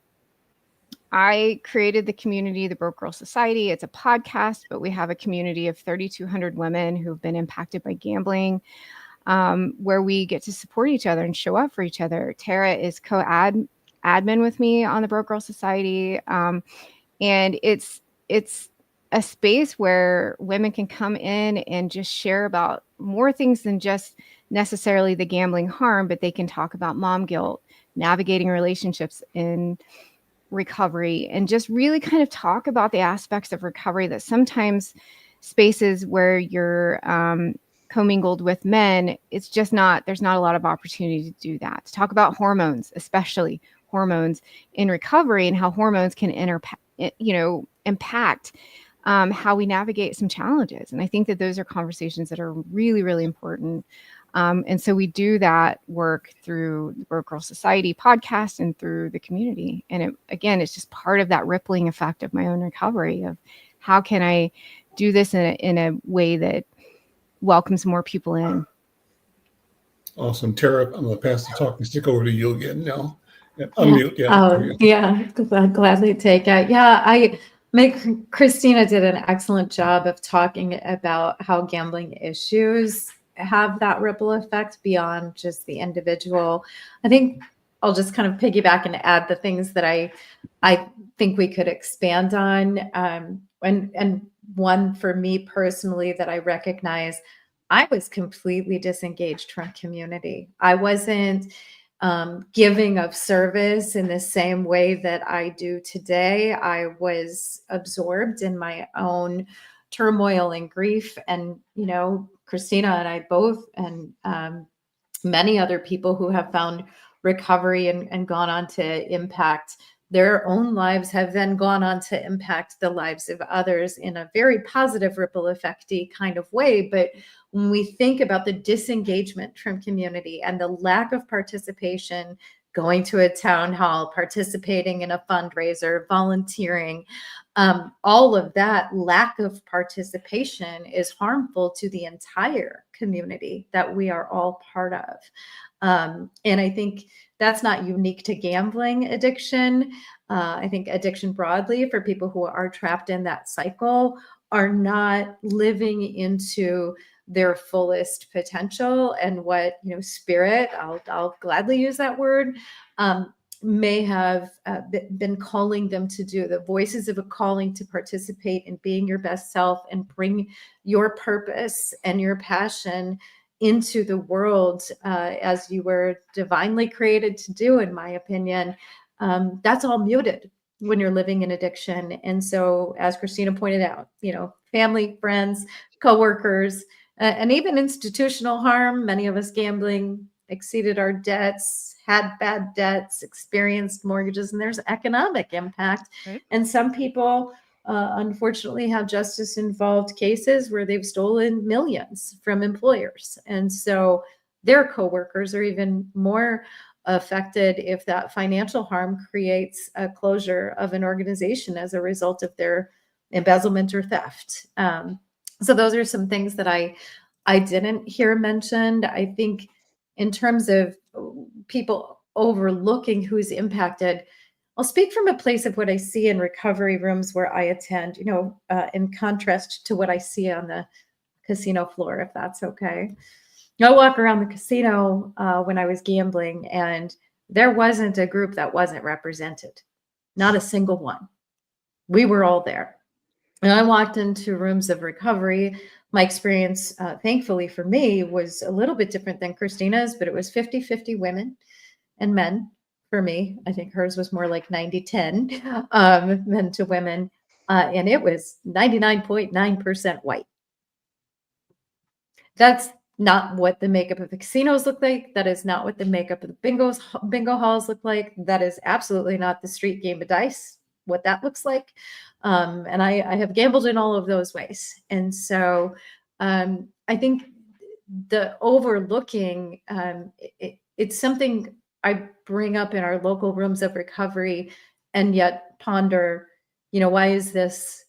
I created the community, the Broke Girl Society. It's a podcast, but we have a community of 3,200 women who've been impacted by gambling, where we get to support each other and show up for each other. Terra is co-admin with me on the Broke Girl Society. And it's a space where women can come in and just share about more things than just necessarily the gambling harm, but they can talk about mom guilt, navigating relationships in recovery, and just really kind of talk about the aspects of recovery that sometimes spaces where you're commingled with men, there's not a lot of opportunity to do that. To talk about hormones, especially hormones in recovery, and how hormones can impact how we navigate some challenges. And I think that those are conversations that are really, really important. And so we do that work through the Broke Girl Society podcast and through the community. And it's just part of that rippling effect of my own recovery, of how can I do this in a way that welcomes more people in. Awesome. Terra, I'm going to pass the talking stick over to you again now. Unmute. Gladly take it. Christina did an excellent job of talking about how gambling issues have that ripple effect beyond just the individual. I think I'll just kind of piggyback and add the things that I think we could expand on. And one for me personally that I recognize, I was completely disengaged from community. I wasn't giving of service in the same way that I do today. I was absorbed in my own turmoil and grief. And, Christina and I both, and many other people who have found recovery and gone on to impact their own lives, have then gone on to impact the lives of others in a very positive ripple effecty kind of way. But when we think about the disengagement from community and the lack of participation, going to a town hall, participating in a fundraiser, volunteering, all of that lack of participation is harmful to the entire community that we are all part of. And I think that's not unique to gambling addiction. I think addiction broadly, for people who are trapped in that cycle, are not living into their fullest potential, and what spirit, I'll gladly use that word, may have been calling them to do. The voices of a calling to participate in being your best self and bring your purpose and your passion into the world as you were divinely created to do, in my opinion. That's all muted when you're living in addiction. And so, as Christina pointed out, family, friends, coworkers, and even institutional harm. Many of us gambling exceeded our debts, had bad debts, experienced mortgages, and there's economic impact. Right. And some people, unfortunately, have justice-involved cases where they've stolen millions from employers. And so their coworkers are even more affected if that financial harm creates a closure of an organization as a result of their embezzlement or theft. So those are some things that I didn't hear mentioned. I think in terms of people overlooking who's impacted, I'll speak from a place of what I see in recovery rooms where I attend, in contrast to what I see on the casino floor, if that's okay. I walk around the casino when I was gambling, and there wasn't a group that wasn't represented. Not a single one. We were all there. And I walked into rooms of recovery. My experience, thankfully for me, was a little bit different than Christina's, but it was 50-50 women and men for me. I think hers was more like 90-10 men to women. And it was 99.9% white. That's not what the makeup of the casinos look like. That is not what the makeup of the bingo halls look like. That is absolutely not the street game of dice, what that looks like. And I have gambled in all of those ways. And so I think the overlooking, it's something I bring up in our local rooms of recovery, and yet ponder, why is this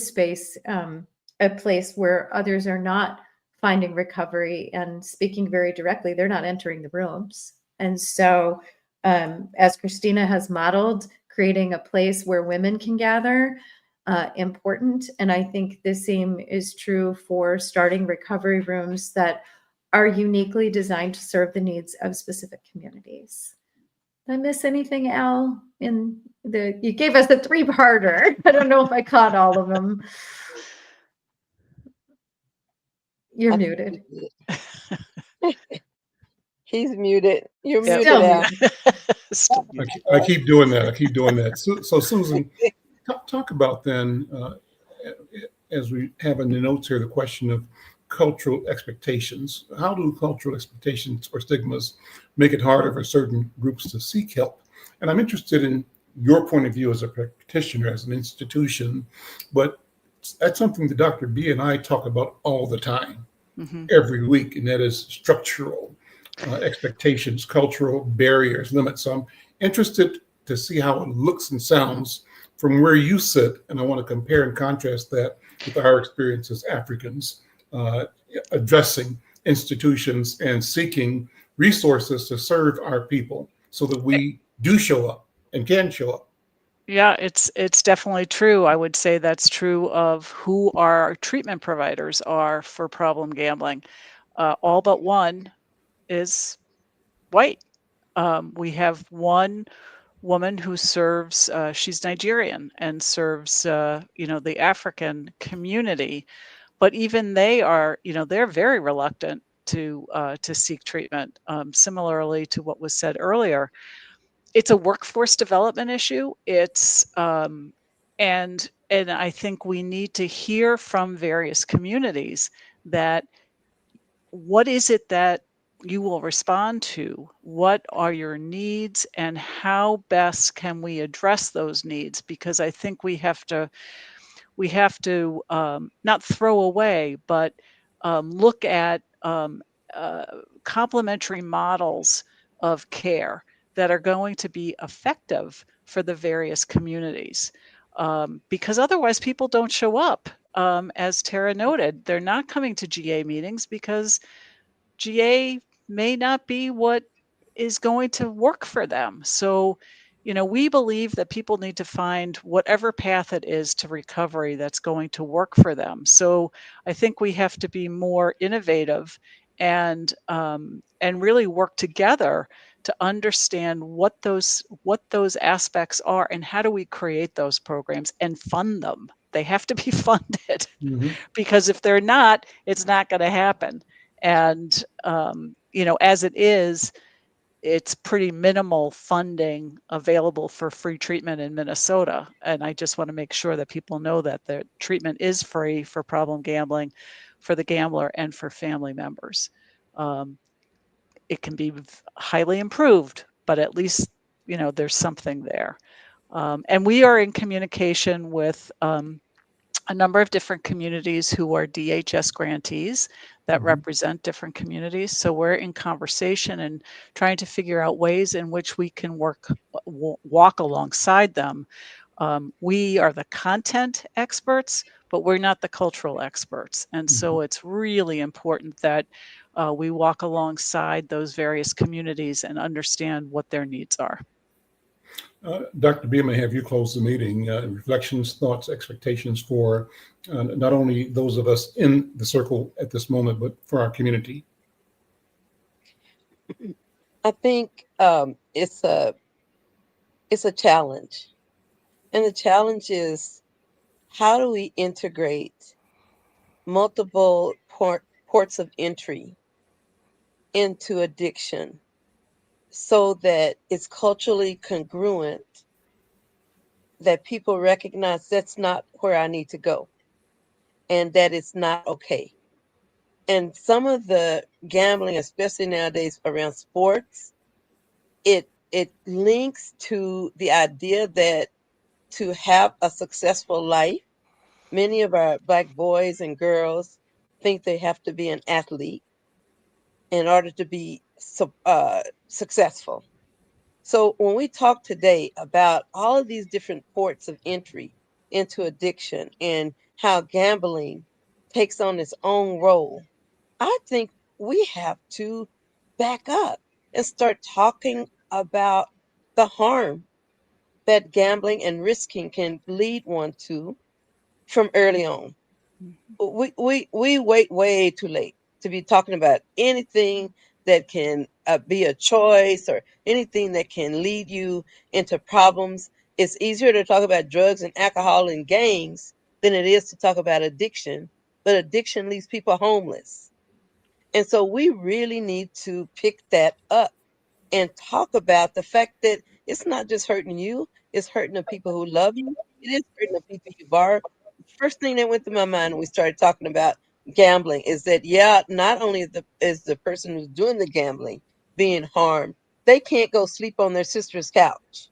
space a place where others are not finding recovery and speaking very directly? They're not entering the rooms. And so as Christina has modeled, creating a place where women can gather, important. And I think the same is true for starting recovery rooms that are uniquely designed to serve the needs of specific communities. Did I miss anything, Al? You gave us a 3-parter. I don't know if I caught all of them. You're muted. He's muted. You're Yep. muted, Al. Still muted. I keep doing that. So Susan, talk about then, as we have in the notes here, the question of cultural expectations. How do cultural expectations or stigmas make it harder for certain groups to seek help? And I'm interested in your point of view as a practitioner, as an institution, but that's something that Dr. B and I talk about all the time, every week, and that is structural expectations, cultural barriers, limits. So I'm interested to see how it looks and sounds from where you sit, and I want to compare and contrast that with our experience as Africans, addressing institutions and seeking resources to serve our people so that we do show up and can show up. Yeah, it's definitely true. I would say that's true of who our treatment providers are for problem gambling. All but one is white. We have one woman who serves, she's Nigerian and serves, the African community. But even they are, they're very reluctant to seek treatment. Similarly to what was said earlier, it's a workforce development issue. It's and I think we need to hear from various communities that what is it that you will respond to? What are your needs, and how best can we address those needs? Because I think we have to not throw away, but look at complementary models of care that are going to be effective for the various communities. Because otherwise people don't show up. As Terra noted, they're not coming to GA meetings because GA may not be what is going to work for them. So, we believe that people need to find whatever path it is to recovery that's going to work for them. So I think we have to be more innovative and really work together to understand what those aspects are and how do we create those programs and fund them. They have to be funded because if they're not, it's not going to happen. And, as it is, it's pretty minimal funding available for free treatment in Minnesota. And I just want to make sure that people know that the treatment is free for problem gambling, for the gambler, and for family members. It can be highly improved, but at least, there's something there. And we are in communication with a number of different communities who are DHS grantees that represent different communities. So we're in conversation and trying to figure out ways in which we can walk alongside them. We are the content experts, but we're not the cultural experts. And so it's really important that we walk alongside those various communities and understand what their needs are. Dr. B, may have you close the meeting. Reflections, thoughts, expectations for not only those of us in the circle at this moment, but for our community. I think it's a challenge. And the challenge is, how do we integrate multiple ports of entry into addiction so that it's culturally congruent, that people recognize that's not where I need to go and that it's not okay. And some of the gambling, especially nowadays around sports, it links to the idea that to have a successful life, many of our Black boys and girls think they have to be an athlete in order to be successful. So when we talk today about all of these different ports of entry into addiction and how gambling takes on its own role, I think we have to back up and start talking about the harm that gambling and risking can lead one to from early on. We wait way too late to be talking about anything that can be a choice or anything that can lead you into problems. It's easier to talk about drugs and alcohol and gangs than it is to talk about addiction, but addiction leaves people homeless. And so we really need to pick that up and talk about the fact that it's not just hurting you, it's hurting the people who love you. It is hurting the people you borrow. First thing that went through my mind when we started talking about gambling is that, yeah, not only is the person who's doing the gambling being harmed, they can't go sleep on their sister's couch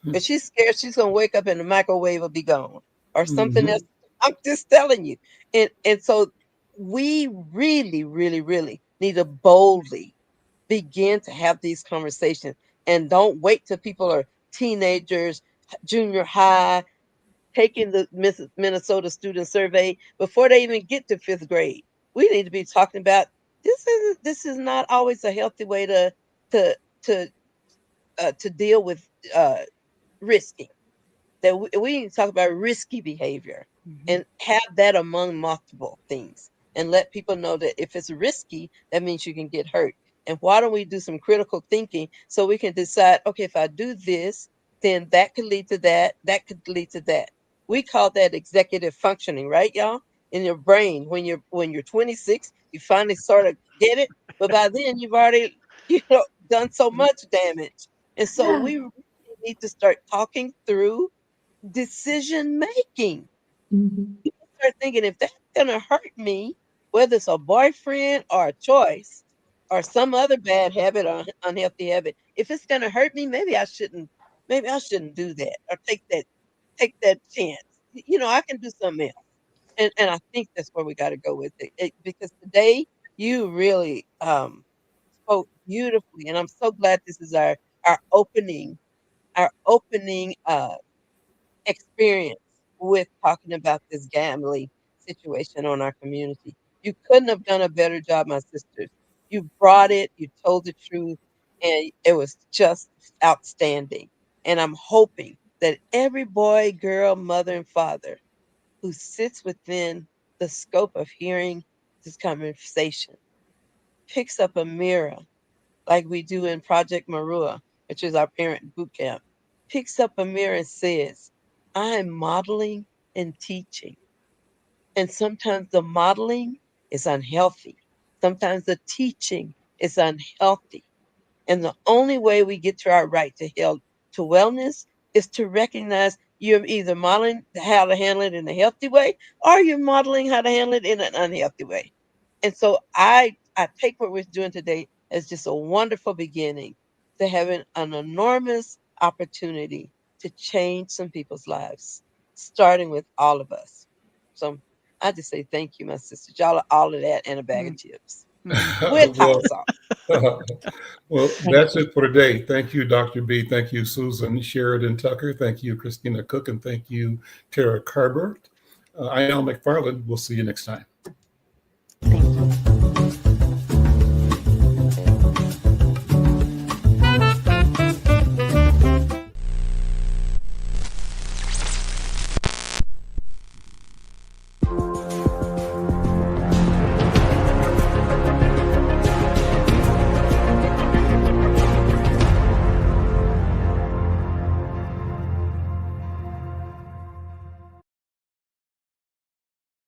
because she's scared she's going to wake up and the microwave will be gone or something else. I'm just telling you. And so we really, really, really need to boldly begin to have these conversations and don't wait till people are teenagers, junior high, taking the Minnesota student survey before they even get to fifth grade. We need to be talking about this is not always a healthy way to to to deal with risking. That we need to talk about risky behavior and have that among multiple things and let people know that if it's risky, that means you can get hurt. And why don't we do some critical thinking so we can decide, okay, if I do this, then that could lead to that, that could lead to that. We call that executive functioning, right, y'all? In your brain, when you're 26, you finally sort of get it, but by then you've already done so much damage. And so we really need to start talking through decision making. Mhm. People start thinking if that's gonna hurt me, whether it's a boyfriend or a choice or some other bad habit or unhealthy habit, if it's gonna hurt me, maybe I shouldn't do that or take that chance. I can do something else. And I think that's where we gotta go with it. Because today you really spoke beautifully, and I'm so glad this is our opening our opening experience with talking about this gambling situation on our community. You couldn't have done a better job, my sisters. You brought it, you told the truth, and it was just outstanding. And I'm hoping that every boy, girl, mother, and father who sits within the scope of hearing this conversation picks up a mirror like we do in Project Marua, which is our parent boot camp, picks up a mirror and says, I'm modeling and teaching. And sometimes the modeling is unhealthy. Sometimes the teaching is unhealthy. And the only way we get to our right to wellness is to recognize you're either modeling how to handle it in a healthy way or you're modeling how to handle it in an unhealthy way. And so I take what we're doing today as just a wonderful beginning to having an enormous opportunity to change some people's lives, starting with all of us. So I just say thank you, my sisters. Y'all are all of that and a bag of chips with hot Well, sauce. well, that's it for today. Thank you, Dr. B. Thank you, Susan Sheridan Tucker. Thank you, Christina Cook. And thank you, Terra Carbert. I am McFarlane. We'll see you next time.